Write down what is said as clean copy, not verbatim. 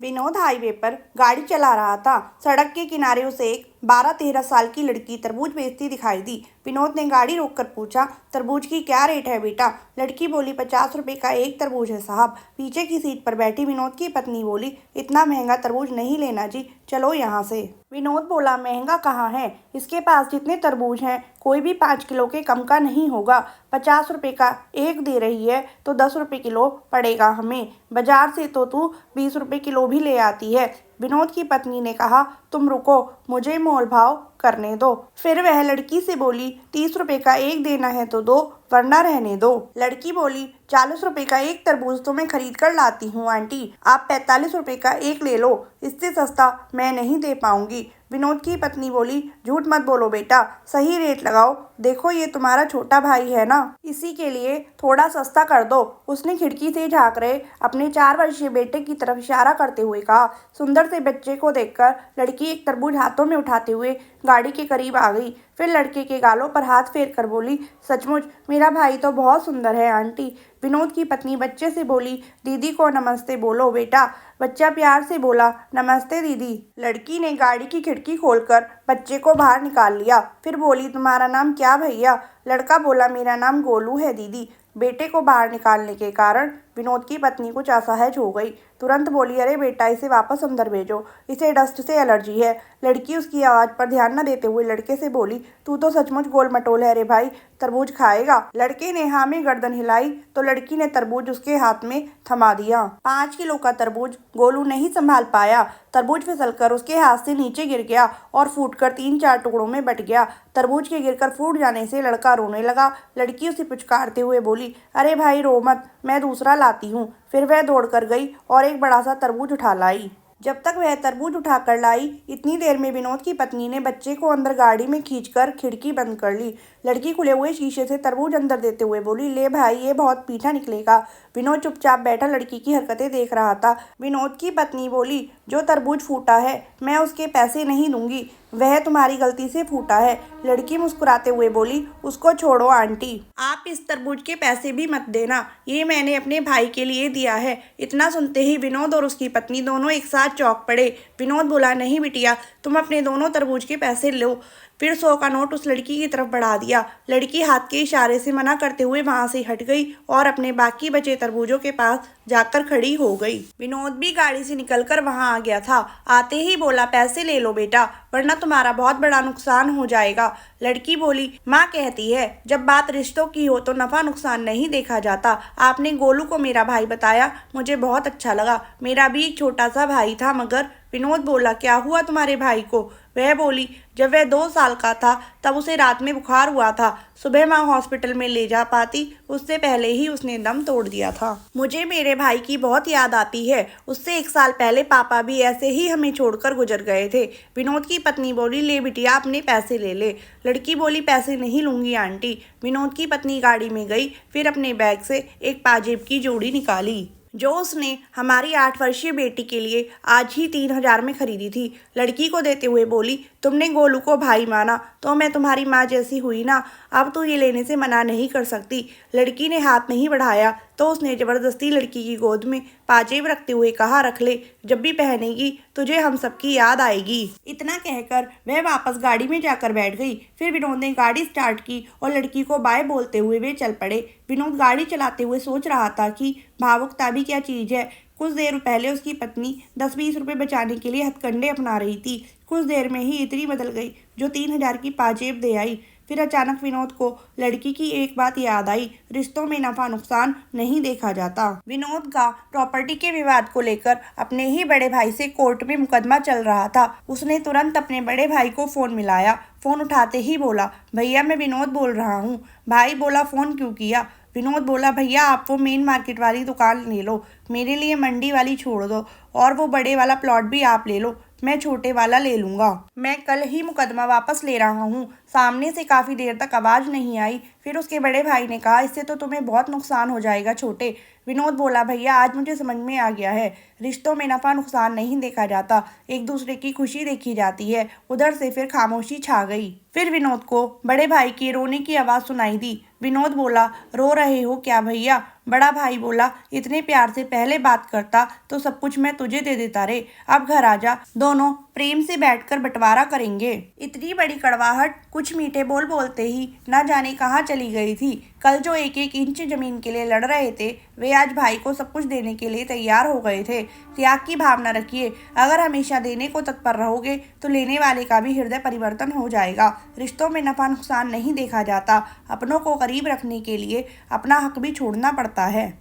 Vinod highway पर गाड़ी चला रहा था। सड़क के किनारे उसे एक 12-13 साल की लड़की तरबूज बेचती दिखाई दी। विनोद ने गाड़ी रोककर पूछा, तरबूज की क्या रेट है बेटा? लड़की बोली, 50 रुपए का एक तरबूज है साहब। पीछे की सीट पर बैठी विनोद की पत्नी बोली, इतना महंगा तरबूज नहीं लेना जी, चलो यहाँ से। विनोद बोला, महंगा कहाँ है, इसके पास जितने तरबूज हैं कोई भी 5 किलो के कम का नहीं होगा। 50 रुपए का एक दे रही है तो 10 रुपए किलो पड़ेगा हमें। बाजार से तो तू 20 रुपए किलो भी ले आती है। विनोद की पत्नी ने कहा, तुम रुको, मुझे मोल भाव करने दो। फिर वह लड़की से बोली, 30 रुपए का एक देना है तो दो, वरना रहने दो। लड़की बोली, 40 रुपए का एक तरबूज तो मैं खरीद कर लाती हूँ आंटी, आप 45 रुपए का एक ले लो, इससे सस्ता मैं नहीं दे पाऊंगी। विनोद की पत्नी बोली, झूठ मत बोलो बेटा, सही रेट लगाओ, देखो ये तुम्हारा छोटा भाई है ना, इसी के लिए थोड़ा सस्ता कर दो। उसने खिड़की से झांक रहे अपने 4 वर्षीय बेटे की तरफ इशारा करते हुए कहा। सुंदर से बच्चे को देखकर लड़की एक तरबूज हाथों में उठाते हुए गाड़ी के करीब आ गई। फिर लड़के के गालों पर हाथ फेर कर बोली, सचमुच मेरा भाई तो बहुत सुंदर है आंटी। विनोद की पत्नी बच्चे से बोली, दीदी को नमस्ते बोलो बेटा। बच्चा प्यार से बोला, नमस्ते दीदी। लड़की ने गाड़ी की खिड़की खोलकर बच्चे को बाहर निकाल लिया। फिर बोली, तुम्हारा नाम क्या भैया? लड़का बोला, मेरा नाम गोलू है दीदी। बेटे को बाहर निकालने के कारण विनोद की पत्नी कुछ असहज हो गई। तुरंत बोली, अरे बेटा, इसे वापस अंदर भेजो, इसे डस्ट से एलर्जी है। लड़की उसकी आवाज़ पर ध्यान न देते हुए लड़के से बोली, तू तो सचमुच गोल मटोल है रे भाई, तरबूज खाएगा? लड़के ने हाँ में गर्दन हिलाई तो लड़की ने तरबूज उसके हाथ में थमा दिया। 5 किलो का तरबूज गोलू नहीं संभाल पाया। तरबूज फिसलकर उसके हाथ से नीचे गिर गया और फूटकर 3-4 टुकड़ों में बट गया। तरबूज के गिरकर फूट जाने से लड़का रोने लगा। लड़की उसे पुचकारते हुए बोली, अरे भाई रो मत, मैं दूसरा लाती हूँ। फिर वह दौड़कर गई और एक बड़ा सा तरबूज उठा लाई। जब तक वह तरबूज उठाकर लाई, इतनी देर में विनोद की पत्नी ने बच्चे को अंदर गाड़ी में खींचकर खिड़की बंद कर ली। लड़की खुले हुए शीशे से तरबूज अंदर देते हुए बोली, ले भाई, ये बहुत मीठा निकलेगा। विनोद चुपचाप बैठा लड़की की हरकतें देख रहा था। विनोद की पत्नी बोली, जो तरबूज फूटा है मैं उसके पैसे नहीं दूंगी, वह तुम्हारी गलती से फूटा है। लड़की मुस्कुराते हुए बोली, उसको छोड़ो आंटी, आप इस तरबूज के पैसे भी मत देना, ये मैंने अपने भाई के लिए दिया है। इतना सुनते ही विनोद और उसकी पत्नी दोनों एक साथ चौंक पड़े। विनोद बोला, नहीं बिटिया, तुम अपने दोनों तरबूज के पैसे लो। फिर 100 का नोट उस लड़की की तरफ बढ़ा दिया। लड़की हाथ के इशारे से मना करते हुए वहां से हट गई और अपने बाकी बचे तरबूजों के पास जाकर खड़ी हो गई। विनोद भी गाड़ी से निकलकर वहां आ गया था। आते ही बोला, पैसे ले लो बेटा, वरना तुम्हारा बहुत बड़ा नुकसान हो जाएगा। लड़की बोली, माँ कहती है जब बात रिश्तों की हो तो नफा नुकसान नहीं देखा जाता। आपने गोलू को मेरा भाई बताया, मुझे बहुत अच्छा लगा। मेरा भी एक छोटा सा भाई था मगर। विनोद बोला, क्या हुआ तुम्हारे भाई को? वह बोली, जब वह 2 साल का था तब उसे रात में बुखार हुआ था। सुबह माँ हॉस्पिटल में ले जा पाती, उससे पहले ही उसने दम तोड़ दिया था। मुझे मेरे भाई की बहुत याद आती है। उससे 1 साल पहले पापा भी ऐसे ही हमें छोड़कर गुजर गए थे। विनोद की पत्नी बोली, ले बिटिया, अपने पैसे ले ले। लड़की बोली, पैसे नहीं लूंगी आंटी। विनोद की पत्नी गाड़ी में गई, फिर अपने बैग से एक पाजेब की जोड़ी निकाली जो उसने हमारी 8 वर्षीय बेटी के लिए आज ही 3000 में खरीदी थी। लड़की को देते हुए बोली, तुमने गोलू को भाई माना तो मैं तुम्हारी माँ जैसी हुई ना, अब तो ये लेने से मना नहीं कर सकती। लड़की ने हाथ नहीं बढ़ाया तो उसने जबरदस्ती लड़की की गोद में पाजेब रखते हुए कहा, रख ले, जब भी पहनेगी तुझे हम सबकी याद आएगी। इतना कहकर वह वापस गाड़ी में जाकर बैठ गई। फिर विनोद ने गाड़ी स्टार्ट की और लड़की को बाय बोलते हुए वे चल पड़े। विनोद गाड़ी चलाते हुए सोच रहा था कि भावुकता भी क्या चीज़ है। कुछ देर पहले उसकी पत्नी 10-20 रुपए बचाने के लिए हथकंडे अपना रही थी, कुछ देर में ही इतनी बदल गई जो 3000 की पाजेब दे आई। फिर अचानक विनोद को लड़की की एक बात याद आई, रिश्तों में नफा नुकसान नहीं देखा जाता। विनोद का प्रॉपर्टी के विवाद को लेकर अपने ही बड़े भाई से कोर्ट में मुकदमा चल रहा था। उसने तुरंत अपने बड़े भाई को फ़ोन मिलाया। फ़ोन उठाते ही बोला, भैया मैं विनोद बोल रहा हूँ। भाई बोला, फ़ोन क्यों किया? विनोद बोला, भैया आप वो मेन मार्केट वाली दुकान ले लो, मेरे लिए मंडी वाली छोड़ दो, और वो बड़े वाला प्लॉट भी आप ले लो, मैं छोटे वाला ले लूँगा। मैं कल ही मुकदमा वापस ले रहा हूँ। सामने से काफ़ी देर तक आवाज़ नहीं आई। फिर उसके बड़े भाई ने कहा, इससे तो तुम्हें बहुत नुकसान हो जाएगा छोटे। विनोद बोला, भैया आज मुझे समझ में आ गया है, रिश्तों में नफ़ा नुकसान नहीं देखा जाता, एक दूसरे की खुशी देखी जाती है। उधर से फिर खामोशी छा गई। फिर विनोद को बड़े भाई की रोने की आवाज़ सुनाई दी। विनोद बोला, रो रहे हो क्या भैया? बड़ा भाई बोला, इतने प्यार से पहले बात करता तो सब कुछ मैं तुझे दे देता रे। अब घर आजा, दोनों प्रेम से बैठकर बंटवारा करेंगे। इतनी बड़ी कड़वाहट कुछ मीठे बोल बोलते ही न जाने कहाँ चली गई थी। कल जो एक एक इंच जमीन के लिए लड़ रहे थे, वे आज भाई को सब कुछ देने के लिए तैयार हो गए थे। त्याग की भावना रखिए। अगर हमेशा देने को तत्पर रहोगे तो लेने वाले का भी हृदय परिवर्तन हो जाएगा। रिश्तों में नफा नुकसान नहीं देखा जाता, अपनों को करीब रखने के लिए अपना हक भी छोड़ना पड़ता है।